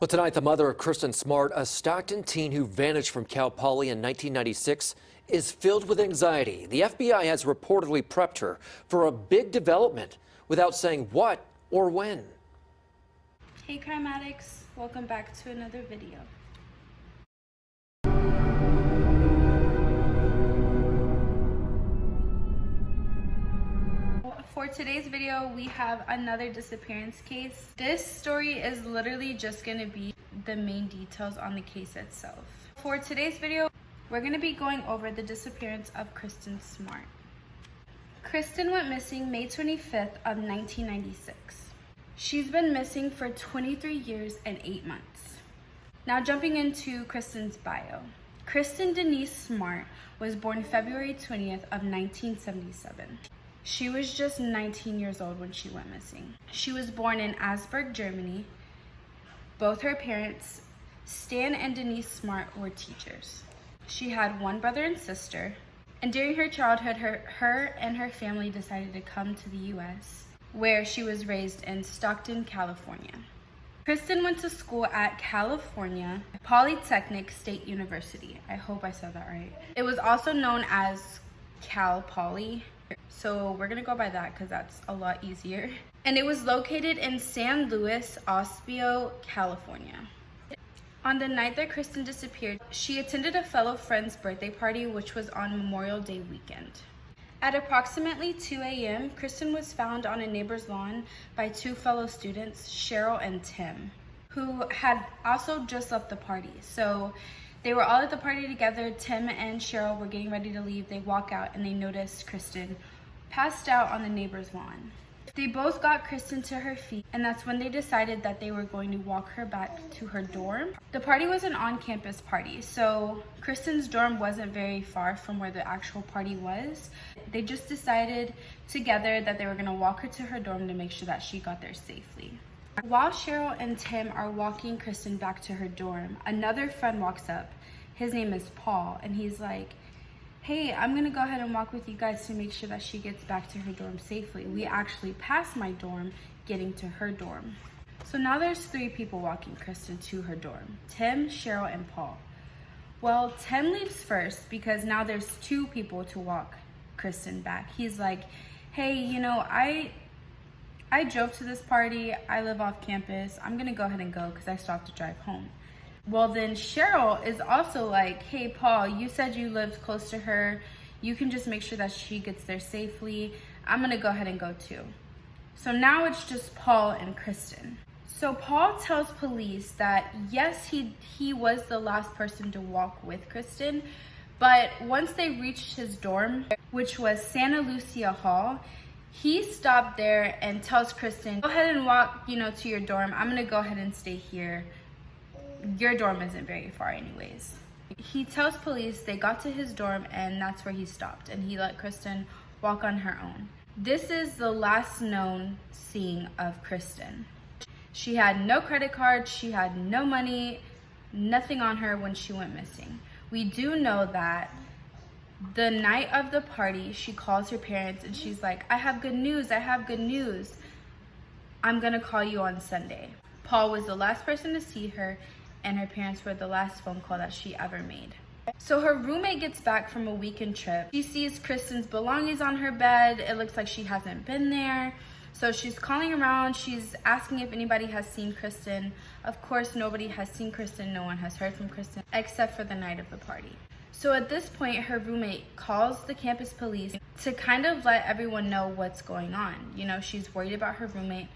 Well, tonight, the mother of Kristin Smart, a Stockton teen who vanished from Cal Poly in 1996, is filled with anxiety. The FBI has reportedly prepped her for a big development without saying what or when. Hey crime addicts, welcome back to another video. For today's video, we have another disappearance case. This story is literally just going to be the main details on the case itself. For today's video, we're going to be going over the disappearance of Kristin Smart. Kristin went missing May 25th of 1996. She's been missing for 23 years and 8 months. Now jumping into Kristin's bio. Kristin Denise Smart was born February 20th of 1977. She was just 19 years old when she went missing. She was born in Asberg, Germany. Both her parents, Stan and Denise Smart, were teachers. She had one brother and sister, and during her childhood, her and her family decided to come to the US, where she was raised in Stockton, California. Kristin went to school at California Polytechnic State University. I hope I said that right. It was also known as Cal Poly, so we're gonna go by that because that's a lot easier. And it was located in San Luis Obispo, California. On the night that Kristin disappeared, she attended a fellow friend's birthday party, which was on Memorial Day weekend. At approximately 2 a.m., Kristin was found on a neighbor's lawn by two fellow students, Cheryl and Tim, who had also just left the party. So they were all at the party together. Tim and Cheryl were getting ready to leave. They walk out and they noticed Kristin passed out on the neighbor's lawn. They both got Kristin to her feet, and that's when they decided that they were going to walk her back to her dorm. The party was an on-campus party, so Kristin's dorm wasn't very far from where the actual party was. They just decided together that they were gonna walk her to her dorm to make sure that she got there safely. While Cheryl and Tim are walking Kristin back to her dorm, another friend walks up. His name is Paul, and he's like, hey, I'm gonna go ahead and walk with you guys to make sure that she gets back to her dorm safely. We actually passed my dorm getting to her dorm. So now there's 3 people walking Kristin to her dorm, Tim, Cheryl, and Paul. Well, Tim leaves first because now there's 2 people to walk Kristin back. He's like, hey, you know, I drove to this party, I live off campus, I'm gonna go ahead and go because I still have to drive home. Well, then Cheryl is also like, hey, Paul, you said you lived close to her. You can just make sure that she gets there safely. I'm gonna go ahead and go too. So now it's just Paul and Kristin. So Paul tells police that yes, he was the last person to walk with Kristin, but once they reached his dorm, which was Santa Lucia Hall, he stopped there and tells Kristin, go ahead and walk, to your dorm. I'm gonna go ahead and stay here. Your dorm isn't very far anyways. He tells police they got to his dorm and that's where he stopped, and he let Kristin walk on her own. This is the last known seeing of Kristin. She had no credit card, she had no money, nothing on her when she went missing. We do know that the night of the party, she calls her parents and she's like, I have good news, I'm gonna call you on Sunday. Paul was the last person to see her, and her parents were the last phone call that she ever made. So her roommate gets back from a weekend trip. She sees Kristin's belongings on her bed. It looks like she hasn't been there. So she's calling around. She's asking if anybody has seen Kristin. Of course, nobody has seen Kristin. No one has heard from Kristin except for the night of the party. So at this point, her roommate calls the campus police to kind of let everyone know what's going on. She's worried about her roommate.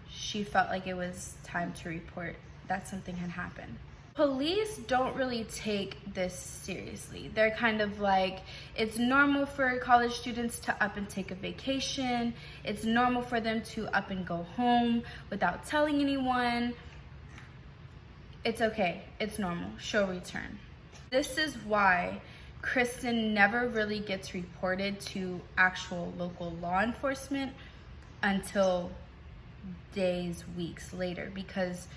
She felt like it was time to report that something had happened. Police don't really take this seriously. They're kind of like, it's normal for college students to up and take a vacation. It's normal for them to up and go home without telling anyone. It's okay, it's normal, she'll return. This is why Kristin never really gets reported to actual local law enforcement until days, weeks later, because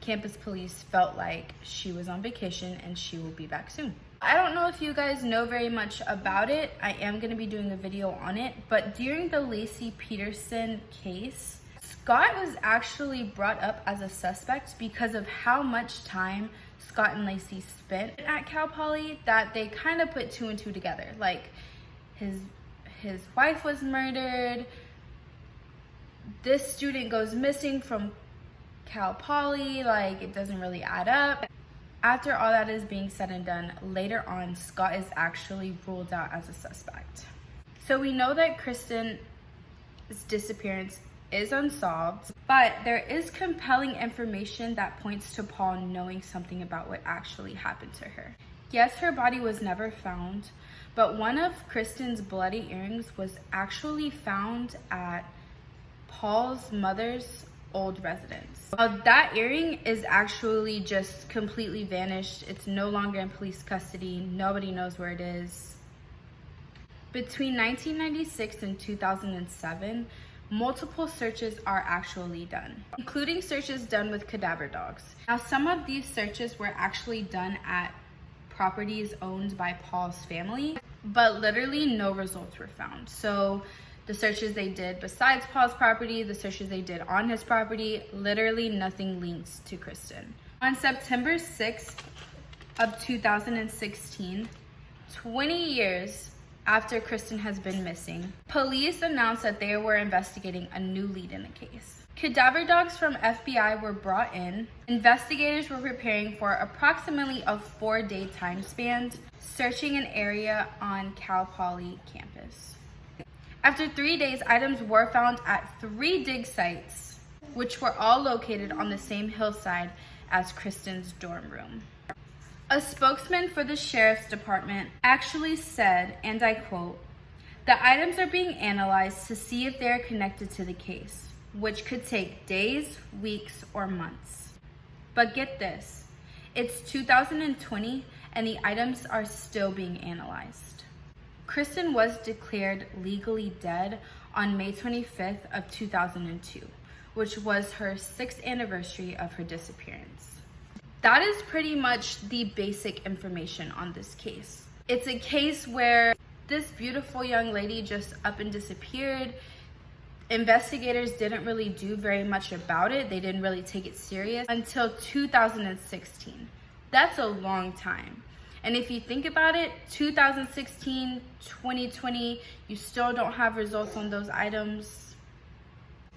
campus police felt like she was on vacation and she will be back soon. I don't know if you guys know very much about it. I am going to be doing a video on it, but during the Laci Peterson case, Scott was actually brought up as a suspect because of how much time Scott and Lacey spent at Cal Poly, that they kind of put two and two together. Like, his wife was murdered, this student goes missing from Cal Poly, like, it doesn't really add up. After all that is being said and done, later on, Scott is actually ruled out as a suspect. So we know that Kristin's disappearance is unsolved, but there is compelling information that points to Paul knowing something about what actually happened to her. Yes, her body was never found, but one of Kristin's bloody earrings was actually found at Paul's mother's old residence. That earring is actually just completely vanished. It's no longer in police custody. Nobody knows where it is. Between 1996 and 2007, multiple searches are actually done, including searches done with cadaver dogs. Now, some of these searches were actually done at properties owned by Paul's family, but literally no results were found. So the searches they did besides Paul's property, the searches they did on his property, literally nothing links to Kristin. On September 6th of 2016, 20 years after Kristin has been missing, police announced that they were investigating a new lead in the case. Cadaver dogs from FBI were brought in. Investigators were preparing for approximately a 4-day time span, searching an area on Cal Poly campus. After 3 days, items were found at 3 dig sites, which were all located on the same hillside as Kristin's dorm room. A spokesman for the sheriff's department actually said, and I quote, "The items are being analyzed to see if they are connected to the case, which could take days, weeks, or months." But get this, it's 2020 and the items are still being analyzed. Kristin was declared legally dead on May 25th of 2002, which was her 6th anniversary of her disappearance. That is pretty much the basic information on this case. It's a case where this beautiful young lady just up and disappeared. Investigators didn't really do very much about it. They didn't really take it serious until 2016. That's a long time. And if you think about it, 2016, 2020, you still don't have results on those items.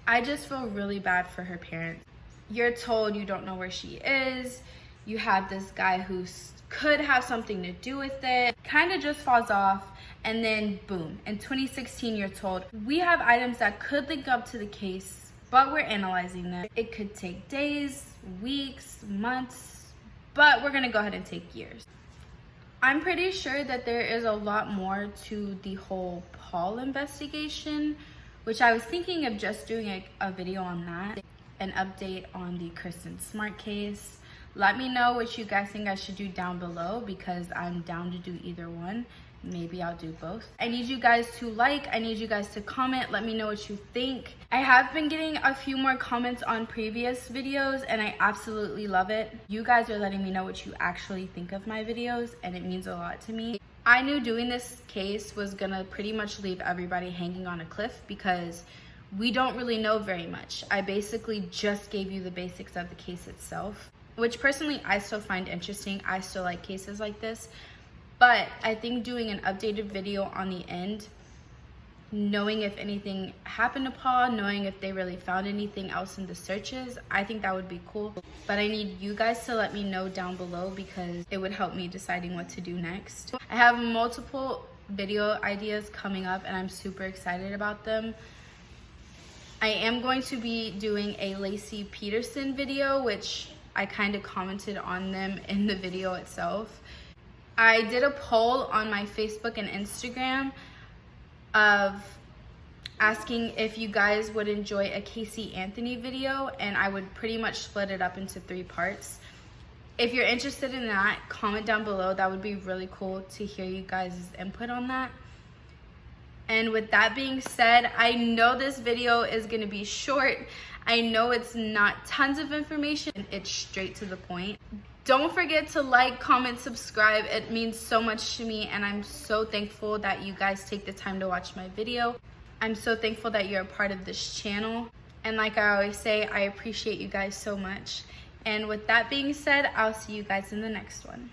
I just feel really bad for her parents. You're told you don't know where she is. You have this guy who could have something to do with it, kind of just falls off, and then boom, in 2016 you're told, we have items that could link up to the case, but we're analyzing them. It could take days, weeks, months, but we're gonna go ahead and take years. I'm pretty sure that there is a lot more to the whole Paul investigation, which I was thinking of just doing a video on that, an update on the Kristin Smart case. Let me know what you guys think I should do down below, because I'm down to do either one. Maybe I'll do both. I need you guys to like, I need you guys to comment, let me know what you think. I have been getting a few more comments on previous videos and I absolutely love it. You guys are letting me know what you actually think of my videos and it means a lot to me. I knew doing this case was gonna pretty much leave everybody hanging on a cliff because we don't really know very much. I basically just gave you the basics of the case itself, which personally I still find interesting. I still like cases like this. But I think doing an updated video on the end, knowing if anything happened to Paul, knowing if they really found anything else in the searches, I think that would be cool. But I need you guys to let me know down below because it would help me deciding what to do next. I have multiple video ideas coming up and I'm super excited about them. I am going to be doing a Lacey Peterson video, which I kind of commented on them in the video itself. I did a poll on my Facebook and Instagram of asking if you guys would enjoy a Casey Anthony video, and I would pretty much split it up into 3 parts. If you're interested in that, comment down below. That would be really cool to hear you guys' input on that. And with that being said, I know this video is going to be short. I know it's not tons of information. It's straight to the point. Don't forget to like, comment, subscribe. It means so much to me and I'm so thankful that you guys take the time to watch my video. I'm so thankful that you're a part of this channel. And like I always say, I appreciate you guys so much. And with that being said, I'll see you guys in the next one.